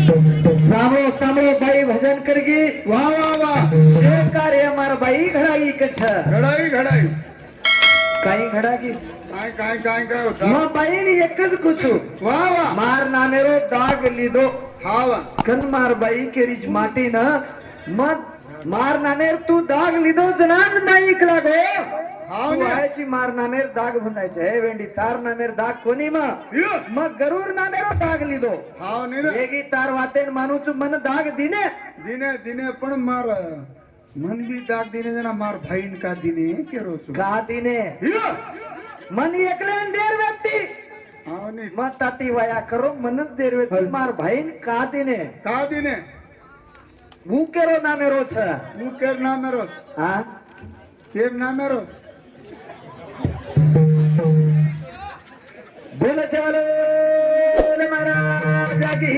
सामो सामो बाई भजन करगी वाह वाह वाह कार्य हमार बाई घडाई कछ घडाई घडाई काही घडागी काय काय काय काय होता मग बाईने एकच कुचू वाह वाह मार नानेरो दाग लिदो हा वाह कन मार बाई केरीच माटी न मग मार नानेर तू दाग लिदो जनाज नाही इकला गो हाव ने व्हायची मार नानेर दाग भुंदायचे हे वेंडी तार नानेर दाग कोणी मग गरुर नानेरो दाग लिदो हाव ने रे हेगी तार वातेन मानूच मन दाग दिने दिने दिने पण मार मन बी दाग दिने जना मार भाईन का दिने केरो छु का दिने मन एकलेन देर व्यक्ती हाव ने मग ताती वया करो मनच देर व्यक्ती मार भाईन का दिने का दिने હું કેરો નામે રો છે હું કેર ના મેરો હા કેર ના મેરો બોલે છે વાલો महाराज की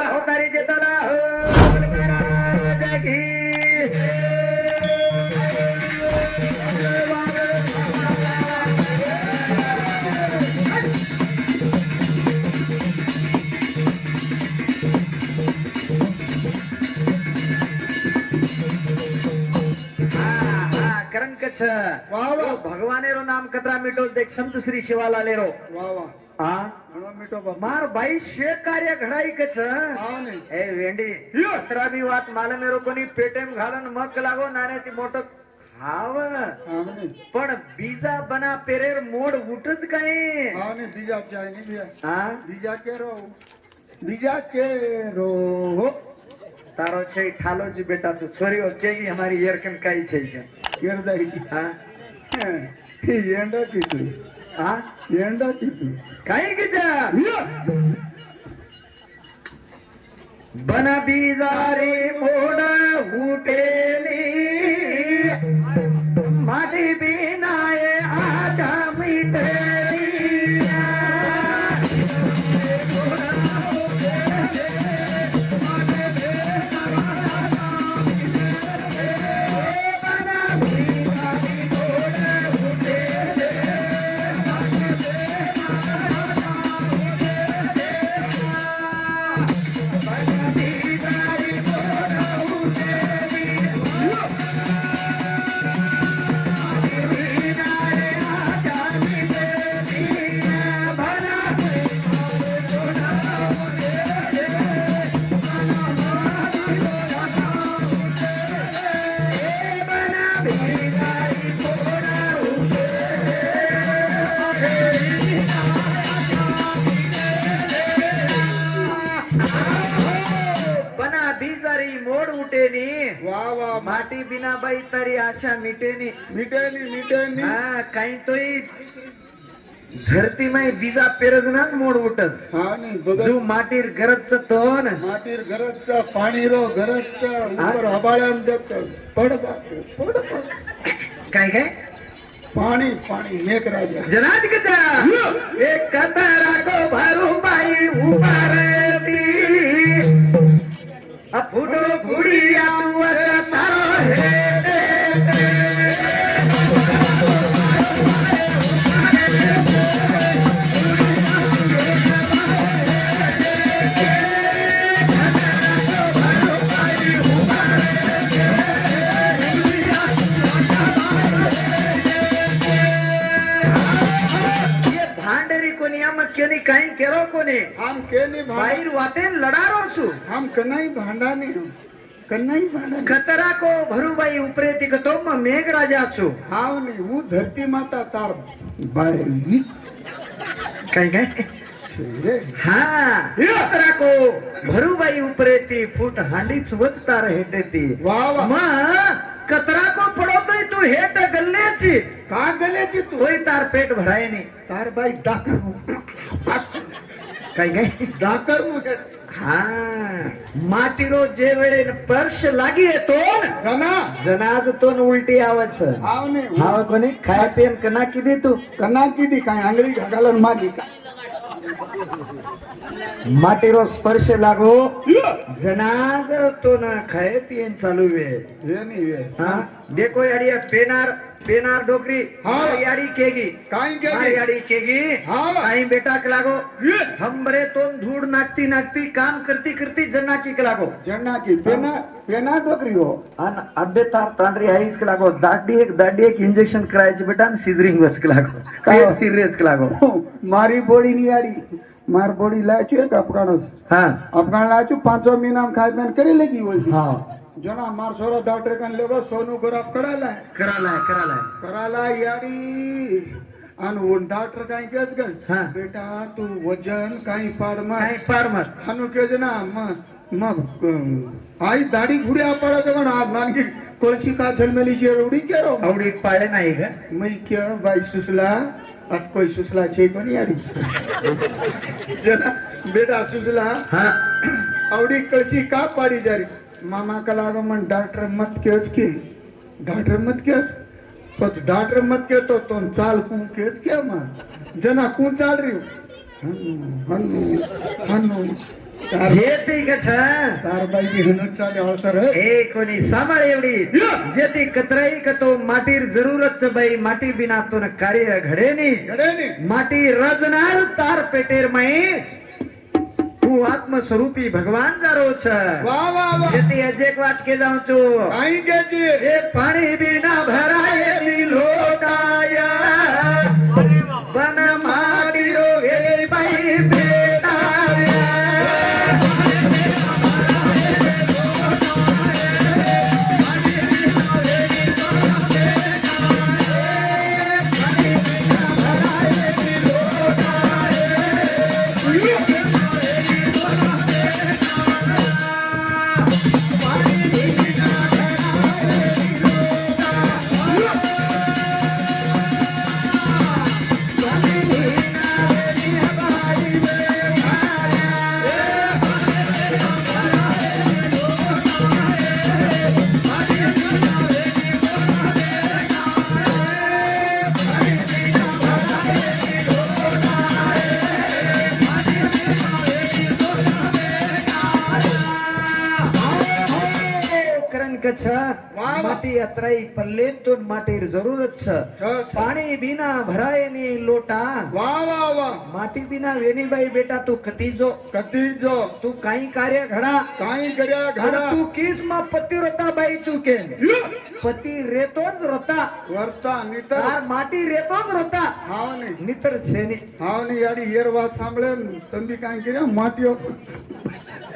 हो तारी जेताला हो महाराज की वाह वाह भगवाने रो नाम कतरा मिटो देख संत श्री शिवालाले रो वाह वाह हाँ घणो मीठो बाप मार भाई शे कार्य घडाई कच हाव ने ए वेंडी कतरा भी वात माल मेरो कोनी पेटेम घालन मक लागो नाने ती मोटो हाव हाव ने पण बीजा बना पेरेर मोड उठच काय हाव ने बीजा चाय ने बीजा हाँ बीजा के रो तारो छे ठालो जी बेटा तू छोरी हो के हमारी एयरकन काई छे के केर दाई हाँ एंडो चितू हाँ एंडो चितू काई के जा बना बीजारे मोड़ा उठेली माटी बिनाए आजा मिटेली वाह वाह माटी बिना बाई तारी आशा मिटेनी मिटेनी हाँ कहीं तो ही धरती में बीजा पेरजना मोड उठस हाव ने बघ जो माटीर गरजच तोन माटीर घरचा पाणी रो घरचा ऊपर हबाळ्यान देत पड काय काय पाणी पाणी मेक राजा जनाज कचा एक कतारा को भरू बाई उभारती फुटो फुडिया तू तारो हे भांडरी कोणी आम केनी काही केरो कोणी हम केनी बाहेर वातेन लडारो छु हम कनाई भांडानी कनाई भांडानी खतरा को भरूबाई उपरे तिकतो म मेघ राजा छु हाव ने वो धरती माता तार बाई काय काय हाँ खतरा को भरूबाई उपरे ती फूट हांडी चुवच तार हेटे ती वाह वाह म कतरा को पडोतोय तू हेट गल्ल्याची का गल्याची तू तोय तार पेट भराय नाही तार बाई डाकर काय काय डाकर मुके हा माटीरो जे वेळे स्पर्श लागी येतो जनाज तो उलटी आवच हाव ने हाव कोणी खाय पेन कना किदी तू कना किदी काय आंगळी घालान मारी का माटीरो स्पर्श लागो जनाज तो ना खाय पियन चालू वे हे नाही वे हाँ देखो यार ये पेनार पेनार डोकरी हाँ। याड़ी केगी काई केगी? मार याड़ी केगी हाँ। काई बेटा के लागो ये हम बरे तो धूड़ नाचती नाचती काम करती करती जन्ना की के लागो जन्ना की पेना पेना डोकरी हो आणि अड्डे तार तांडरी आईच के लागो दाडी एक इंजेक्शन करायची बेटा आणि सिझरिंग वस के लागो काय? काय सिरियस के लागो मारी बोडी ની આડી માર બોડી લાચ્યો એક અફઘાનસ હા અફઘાન લાચ્યો 5 મહિના ખાઈ બેન કરી લેગી હોય હા જણા માર છોરો ડોક્ટર કાન લેવો સોનું ગરાબ કરાલા करायला याडी आणि वन डॉक्टर काय केच गस हा. बेटा तू वजन काही पाड मा काय पार मत हानु केज ना मग आई दाढी घुड्या पडत पण आज नानकी कोळशी का झलमेली जे रोडी केरो आवडी पाळे नाही का मै के बाई सुसला आज कोई सुसला छे कोनी याडी जना बेटा सुसला हा आवडी कळशी का पाडी जारी मामा का लागो मन डॉक्टर मत केच के डॉक्टर मत केच पच डॉक्टर मत के तो चाल कु केच के मा जना कु चाल रही हनु हनु तार जे ठीक छ तार बाई की हनु चाले अवसर ए कोणी सांभाळ एवढी जेती कतराई कतो माटीर जरूरत बाई माटी बिना तो न कार्य घडे नी गडे ने माटी रजनार तार पेटेर मई तू आत्मस्वरूपी भगवान जारो छ वाह वाह वाह जेती अजेक वाट के जाऊं छो आई केची ए पाणी बिना भरायली लोटाया बन माटी रो गे बाई भेटाया करण कछ वाह. माटी अतराई पल्ले तो माटीर जरूरत छ छ पाणी बिना भराय नी लोटा वाह वाह वाह माटी बिना वेणीबाई बेटा तू कती जो कती जो तू काही कार्य घडा काही કર્યા आणि ઘડા तू किस मा पती रोता बाई तू के पती रेतोच रोता વર્તા નીતર तार माटी रेतोच रोता હાવ ને नितर छेनी હાવ ને યાડી હેર વાત સાંભળે તંબી કાઈ કર્યા માટીઓ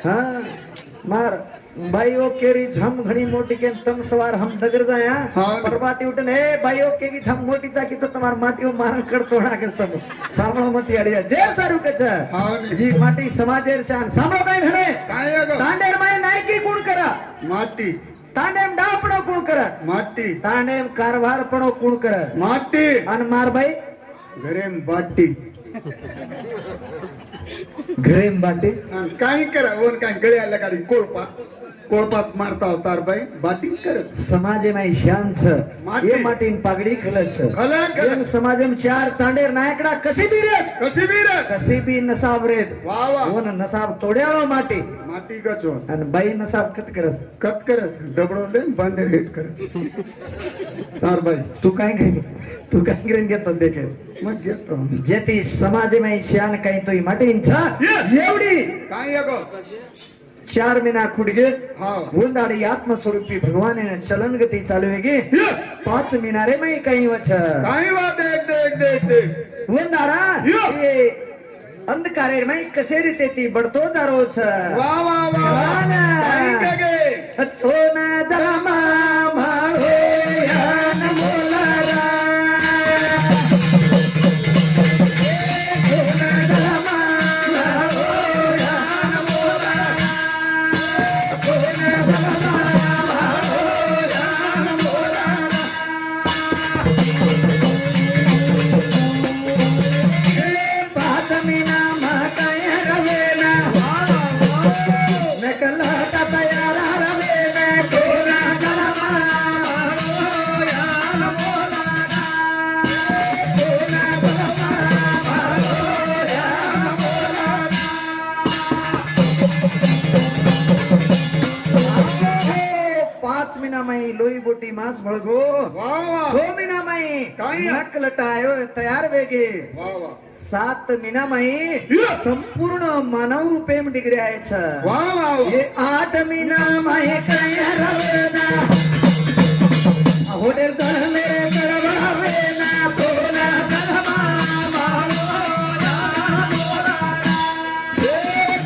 हा मार बाईओ केरी झम घणी मोटी के तम सवार हम डगर जाया हाँ. परबाती उठन हे बाईओ केरी झम मोटी चा की तो तुम्हार माटीओ मारण कर तोडा के सब सामळो मती अडिया जे सारू के छ હાવ ને जी माटी समाजेर शान सामळो काय घणे કાઈ આગો तांडेर माय नायकी कोण करा માટી तांडेम डापणो कोण करा માટી तांडेम कारभार पणो कोण करा માટી अन मार बाई ઘરેમ બાટી घरेम बाटी आणि काही करा वन काही गळ्याला गाडी कोळपात मारता होतार बाई बाटीच करत समाजे माय शान छ माटी. ये माटीन पागडी खलत छ खला एम समाजम चार तांडेर नायकडा कशी बी रे कशी बी रे कशी बी नसाब रे वाह वाह ओन नसाब तोड्याळो माटी माटी गचो आणि बाई नसाब कत करस कत करत डबडो ले बांधे रेट करत तार बाई तू काय घेऊन घेतो देखे मग घेतो जेती समाजे माय शान काही तो माटीन छ एवढी काही अगो चार महिना खुडगे हा उंदाडी आत्मस्वरूपी भगवान चलन गती चालू वेगी 5 मिनारे में काही वच काही वाद देख उंदाडा ये अंधकारे में कसे रीते ती बढतो जारो छ वाह वाह वाह काही कगे तो ना जमा माळो या नमोलारा लोई बोटी मास भळगो वाह वाह 6 महिना माई काय? नक लटायो तयार वेगे वा वा 7 मीना माई संपूर्ण मानव रूपे डिग्री आहे वा वा वा. ये 8 मीना माई काय रवना होटेल तर मेरे गडबडावे ना कोना गलमा माळोना मोराना ए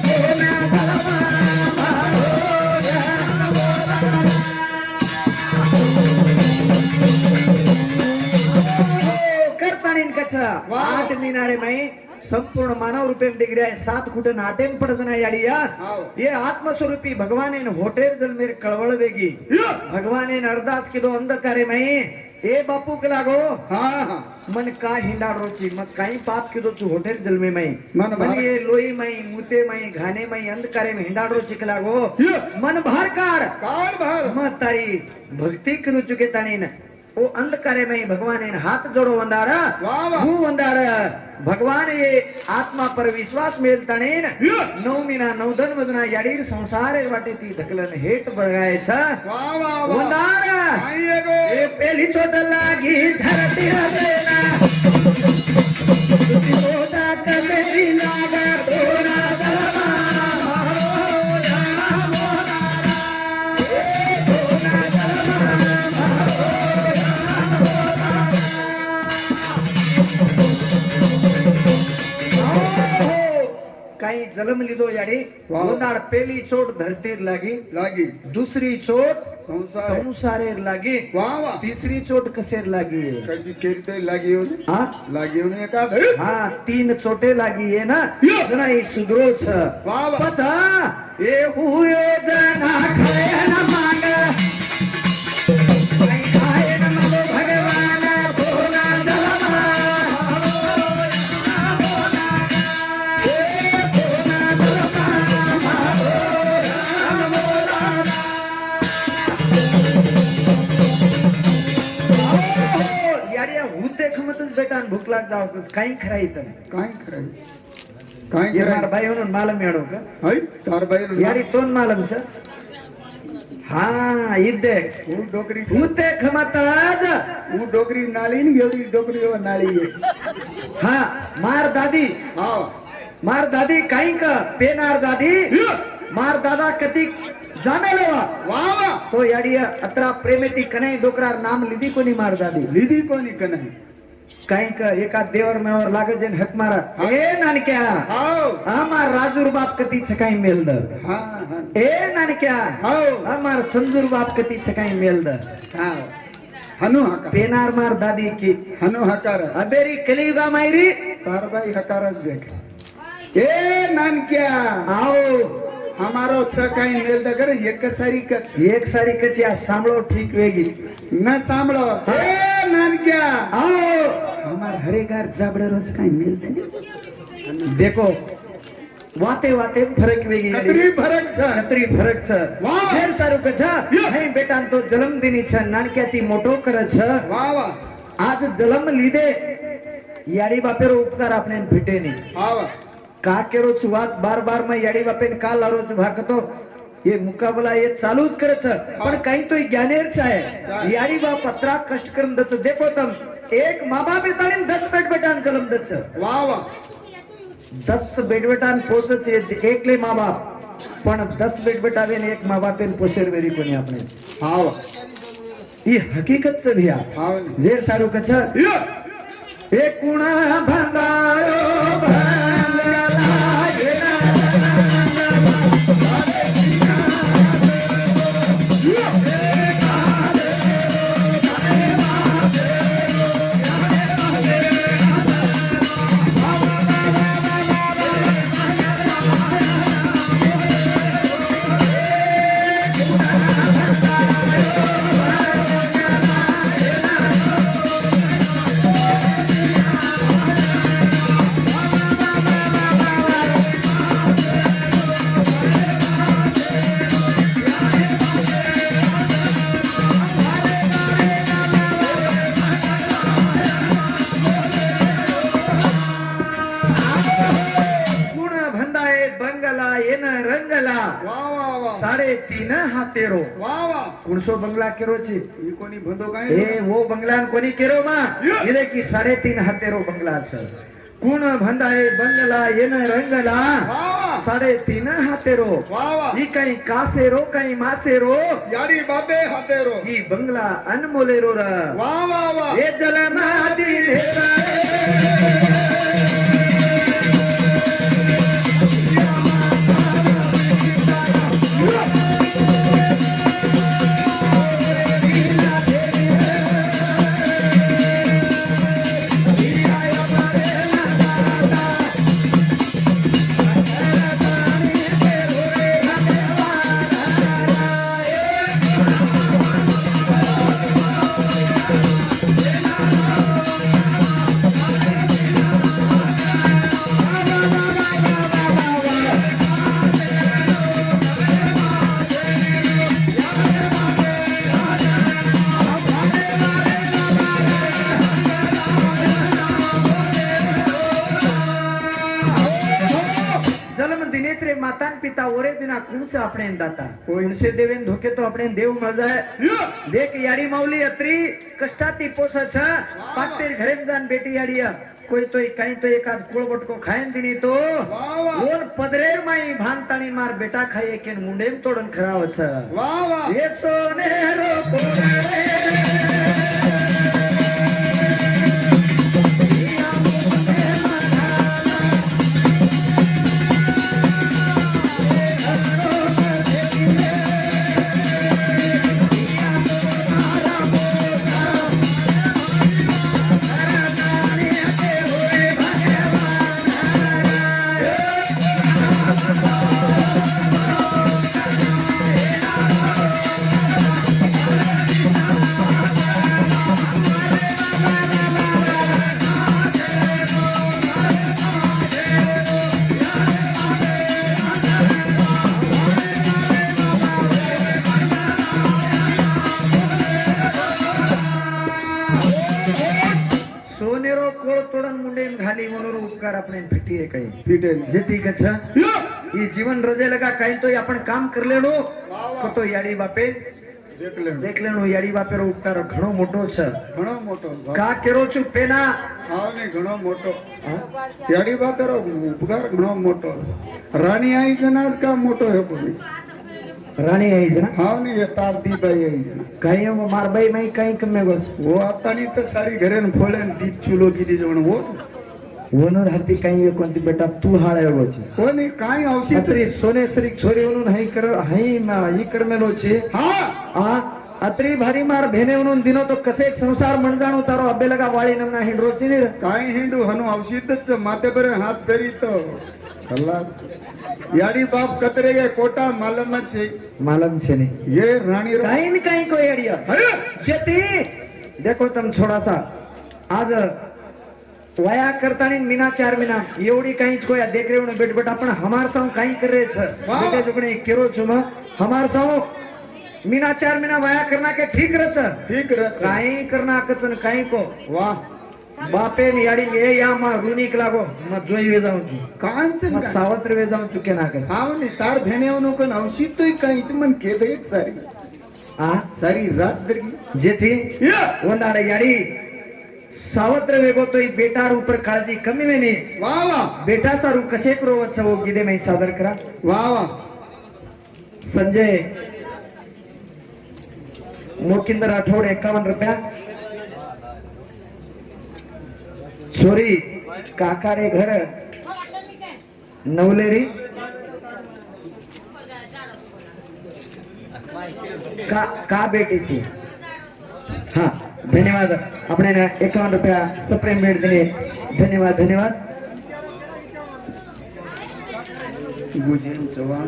कोना गलमा माळोना करतानीन कचा वा. 8 मीनारे माई संपूर्ण मानव रूपे डिग्री आहे 7 कुठे नाटेम पडत नाही याडिया हाव. ये आत्मस्वरूपी भगवान होटेल जल मेरे कळवळ वेगी भगवान अरदास किलो अंधकारे माई ए बापू के लागो हा हा मन का हिंडाडोची मग काही पाप किदो तू होटेल जलमे माई मन भार- ये लोई माई मुते माई घाने माई अंधकारे में हिंडाडोची के लागो मन भार काढ काळ भार मग तारी भक्ती करू चुके ताणीन ओ अंधकारे में भगवान हाथ जोड़ो वंदाड़ वा वा. હું વંદાડ ભગવાન એ આત્મા પર વિશ્વાસ મેલતાણે નવમીના નવધન મધના યાડીર સંસારે વાટેથી ધકલન હેઠ બગાય છે वा वा वा. વંદાડ काय गो એ પેલી ચોટ લાગી ધરતી હવેના સુતી સોટા કમેરી લાગા તોરા દલમા મારો જા મોરારા એ તોરા દલમા काही जलम लिदो याडी वा. वंदाड पेली चोट धरतीर लागी लागी दुसरी चोट संसार संसारेर लागी वा वा. तिसरी चोट कसेर लागी कधी केली लागी येऊन हा लागी येऊन एखाद हा 3 चोटे लागी ये ना जनाई सुधरो छ वा वा. पता ए हुयो जना खायन मांग आई खायन मगो भगवान भोला दलमा याडिया हुते खमतच बेटा भूक लाग जाव काही खरा इथं काय कराय काय ये मार कराय बाई म्हणून मालम याडो का हाय तार बाई यारी तोन मालमच हा इद्दे હું ડોકરી हुते खमतज હું ડોકરી નાળી ને એવડી ડોકરી એવા નાળી हा मार दादी હા मार दादी काही का पेनार दादी मार दादा कती जाणे लेवा वा वा. तो याडिया अत्रा प्रेमेती कने डोकरार नाम लिदी कोणी मार दादी લીધી કોની કનાઈ काही का एका देवर मेवर लागे जेन हक मारा ए नानक्या हाव आमार राजूर बाप कती छकाई मेलदर हा हा ए नानक्या हाव आमार संजूर बाप कती छकाई मेलदर हाव हनु हकार पेनार मार दादी की हनु हकार अबेरी कलियुगा मायरी तार बाई हकारच देख ए नानक्या आओ हमारो छ काही मेल दगर एक सारी कच एक सारी कचिया सांभळो ठीक वेगी न સાંભળો એ નાનક્યા आओ हमार हरेगार जाबड़े रोज काही मिलते देखो वाते वाते फरक वेगी કતરી ફરક છે छत्री फरक छ वाह. फेर सारू क छ हे बेटा तो जन्मदिनी छ नानक्याती मोटो कर छ वा वा आज जन्म લીધે याडी बापेरो उपकार आपने भेटे नहीं હા वा का केरो छु વાત बार बार में याडी बापेन का लारो छु भाकतो ये मुकाबला ये चालूच करच पण काही तो ज्ञानेर आहे याडी बाप पत्रा कष्ट करून दच देखो तम एक माँ बाप ताणीन 10 बेट बेटान जन्म दच वा वा 10 बेट बेटान पोसच एकले माँ बाप पण 10 बेट बेटावे ने एक माँ बापेन पोसेर वेरी कोणी आपणे હા वा ही हकीकत च भिया હા जेर सारू कछ ए कुणा भंगारो भंगला गेला रंगला वा वा वा 3.5 हातेरो वा वा कुणसो बंगला केरो छे ही कोणी बंदो काय ए वो बंगला कोणी केरो मा इले की 3.5 हातेरो बंगला छ कुण भंडाए बंगला येन रंगला वा वा 3.5 हातेरो वा वा ही काही कासेरो काही मासेरो याडी बाबे हातेरो ही बंगला अनमोलेरो र वा वा वा हे जलमादी धेरा जन्म दिनेत्रे मातान पिता ओरे बिना कुणच આપણે દાતા કોઈસે દેવેન ધોકે તો આપણે દેવ મળ જાય દેખ યાડી માઉલી અત્રી કષ્ટાતી પોસ છે પાતેર ઘરે દાન બેટી યાડીયા કોઈ તો કઈ તો એકાદ કોળ બટકો ખાયન દીની તો વાહ વાહ ઓર પદરેર માઈ ભાનતાણી માર બેટા ખાઈએ કે મુંડેમ તોડન ખરાવ છે વાહ વાહ એ સોનેરો કોરે सोनेरो कोळ तोडन मुंडेम घाली म्हणून उपकार आपण भेटीए काही पीटेल जेती कछ ई जीवन रजे लगा काही तो आपण काम करलेनो वाह तो याडी बापे देख लेनो याडी बापेरो उपकार घणो मोटो छ ઘણો મોટો का केरो छु पेना હાવ ને ઘણો મોટો याडी बापेरो ઉપકાર ઘણો મોટો રાણી आई जनाज का मोटो है कोई राणी आई जना हाव ने ये तार दी बाई आई जना काही मार बाई माई काही कमे गोस वो आता नहीं तो सारी घरे न फोले न दी चूलो की दी जोण वो वनर हाती काही कोणती बेटा तू हाळे गोची कोणी काय औषध अत्री सोनेसरी छोरी म्हणून हाई कर हाई ई करमेलो छे हा आ अत्री भारी मार भेने म्हणून दिनो तो कसे संसार मन जाणो तारो अबे लगा वाळी नमना हिंडरोची नि काय हिंडू हनु औषधच माथे पर हाथ फेरी तो खलास याडी बाप कतरे गए कोटा मालूम छे मालूम छे ने ये रानी काही न काही को एडिया अरे जेती देखो तुम थोड़ा सा आज वया करता नहीं मीना 4 महीना एवढी काहीच कोया देख रहे हो बेट बेट आपण हमार साव काही कर रहे छ बेटे जुगणे केरो छुम हमार साव मीना 4 महीना वया करना के ठीक रहत ठीक रहत काही करना कचन काही को वाह बापे ने याडी ए या मा रुनिक लागो म जोई वे जाऊं की कान से म सावत्र वे जाऊं चुके ना कर हाव ने तार भेनेवनो कन औषध तो काहीच मन के दे सारी आ सारी रात दरगी जेथी ಒಂದಾಡೆ याडी सावत्र वेगो तो ई बेटार ऊपर काळजी कमी वेने वाह वाह बेटा सारू कसे करोवत वो गिदे मैं सादर करा वाह वाह संजय मोकिंदर आठवडे 51 रुपया छोरी काकारे घर नवलेरी का बेटी थी हाँ धन्यवाद अपने 51 रुपया सप्रेम भेट दिले धन्यवाद धन्यवाद गुजेन चव्हाण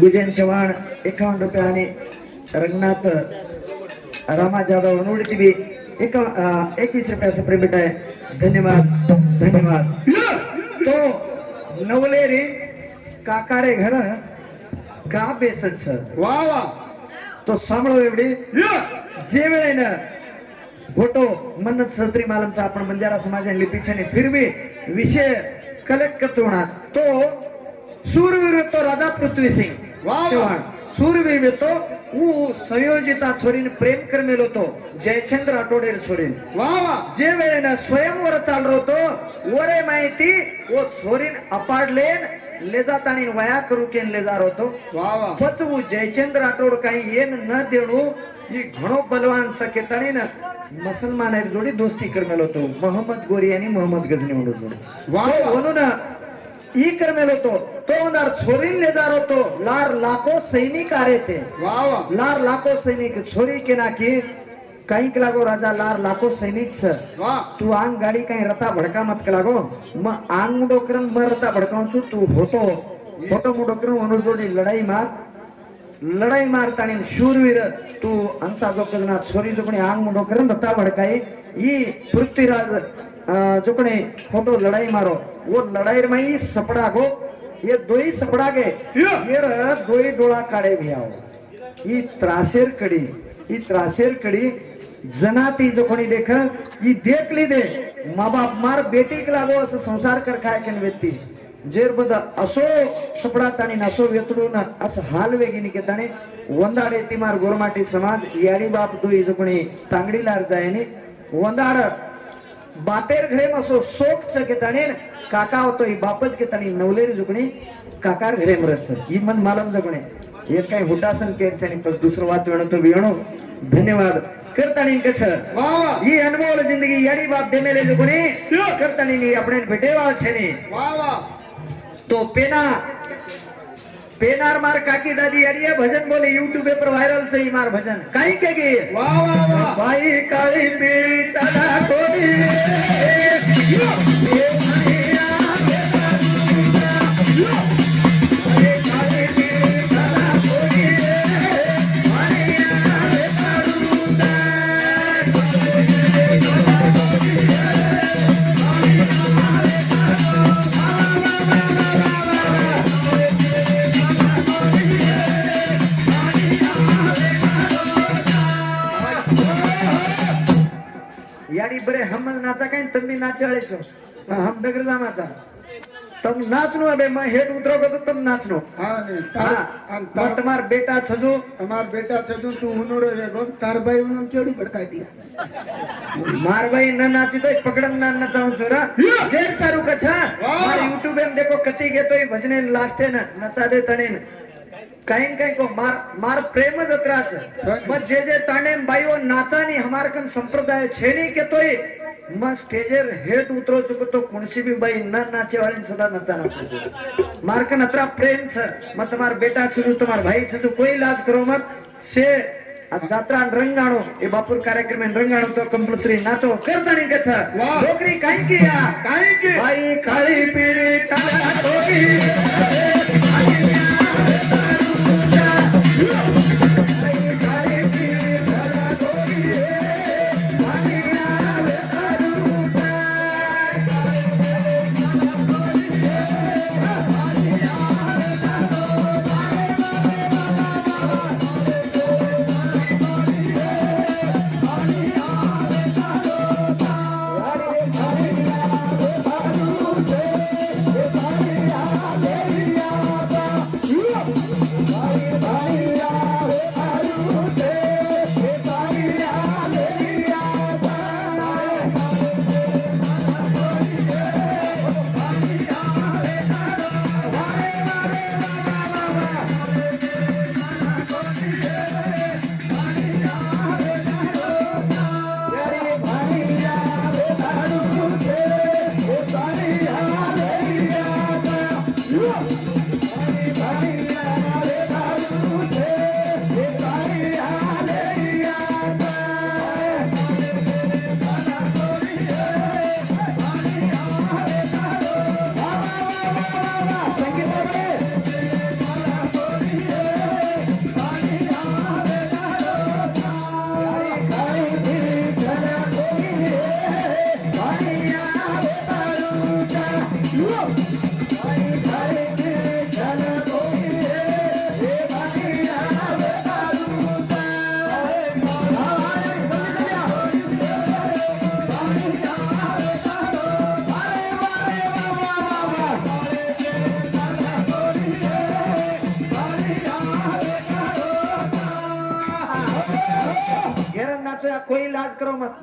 गुजेन चव्हाण 51 रुपया आणि रंगनाथ रामा जाधव अनुडिती भी 21 रुपया सप्रेम भेट आहे धन्यवाद धन्यवाद तो नवलेरी काकारे घर का बेसच वाह वाह तो सांभळो एवढी जे वेळेनं फोटो मन्नत सत्री मालमचा आपण बंजारा समाज लिपीछने फिर भी विषय कलेक्ट करतो ना तो सूरवीर तो राजा पृथ्वी सिंग वाह. चव्हाण सूरवीर तो ऊ संयोजिता छोरीन प्रेम करमेलो तो जयचंद्र आठवडेर छोरीन वा वा जे वेळेनं स्वयंवर चाललो होतो वरे माहिती वो छोरीन अपाडलेन ले जात आणि वया करू केन ले जार होतो वा वा पचवू जयचंद्र राठोड काही येन न देणू ही घणो बलवान सकेताणी न मुसलमान जोडी दोस्ती करमेल होतो मोहम्मद गोरी आणि मोहम्मद गजनी म्हणून वा वा म्हणून ई करमेल होतो तो उदार छोरीन ले जार होतो लार लाखो सैनिक आरे ते वा वा लार लाखो सैनिक छोरी के नाकी काही लागो राजा लार लाखो सैनिक सर वा तू आंग गाडी काही रता भडका मत लागो मग आंग मुडोकरन मग रता भडकावू तू फोटो मुडोकरन म्हणून जोडी लढाई मारतानी शूरवीर तू अंसा जोकजना छोरी जोकणे आंग मुडोकरन रता भडकाई ई पृथ्वीराज जोकणे फोटो लड़ाई मारो वो लड़ाई में सपड़ा गो ये दोई सपड़ा गे ये दोई डोळा काढे भी आओ ई त्रासेर कड़ी जनाती जो कोणी देख ही देख ली दे माँ बाप मार बेटी के लागो असं संसार कर काय केन व्यक्ती जेर बद असो सपडा ताणी नसो वेतडून असं हाल वेगिनी के ताणी वंदाडे तिमार गोरमाटी समाज याडी बाप दोई जो कोणी तांगडी लार जायनी वंदाड बापेर घरे मसो सोक च के ताणी काका होतो ही बापच के ताणी नवलेरी जुगणी काकार घरे मरच ही मन मालम जगणे हे काही हुटासन केरचनी पस दुसरं वात वेणो तो विणो धन्यवाद करतानी कछ वा वा ही अनमोल जिंदगी याडी बाप देमेले जुगणी करतानी नी अपने भेटेवा छेनी वा वा तो पेनार मार काकी दादी अड़िया भजन बोले यूट्यूब पर वायरल से ही मार भजन काई के गे वा वा वा भाई काली पीली तना कोडी याडी बरे हम नाचा काय तुम्ही नाचाळेचो हम डगर जामाचा तुम नाचनो अबे मैं हेड उतरो को तो तुम नाचनो हाँ नहीं हां मत तुम्हार बेटा छजो हमार बेटा छदू तू हुनर है गो तार भाई उन केड़ी भड़काई दिया मार भाई न नाची तो पकड़न ना नचाऊं छोरा जेर सारू कछा मार यूट्यूब में देखो कती गे तो भजने लास्टे न नचा दे तणे काही को मार प्रेम जत्रा मग जे ताणे बाईओ नाचानी हमार कन संप्रदाय छेनी के तोय मग स्टेजर हेट उतरो चुको तो कोणसी भी बाई न नाचे वाले सदा नचाना मारकन अतरा प्रेम छ मत तुम्हार बेटा छू तुम्हार भाई छ तो कोई लाज करो मत से जात्रा रंगाणो ए बापुर कार्यक्रम में रंगाणो तो कंपल्सरी नाचो करता नहीं कछ नौकरी काई किया काई के भाई काली पीड़ी काला टोपी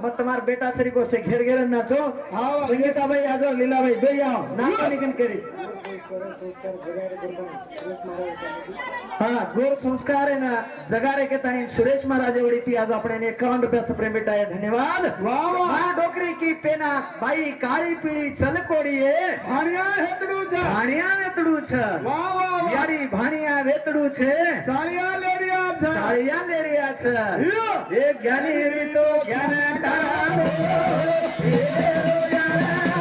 मत तुम्हार बेटा सरी को से घेर घेर नाचो हाँ। संगीता भाई आजो लीला भाई दो आओ नाचो निकन करी हाँ गोर संस्कार है ना जगारे के ताई सुरेश महाराज वड़ी थी आज अपने ने 51 रुपया से प्रेम बेटा है धन्यवाद वाह वाह मां डोकरी की पेना भाई काली पीली चल कोड़ी है भाणिया हेतड़ू जा भाणिया वेतड़ू छ वाह वाह वाह यारी भाणिया वेतड़ू छे सालिया ले रिया जा साड़िया ले रिया छ यो એ જ્ઞાની એવી તો જ્ઞાન તારો એ જ્ઞાન તારો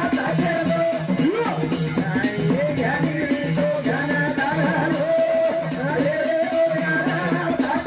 એ જ્ઞાની એવી તો જ્ઞાન તારો એ જ્ઞાન તારો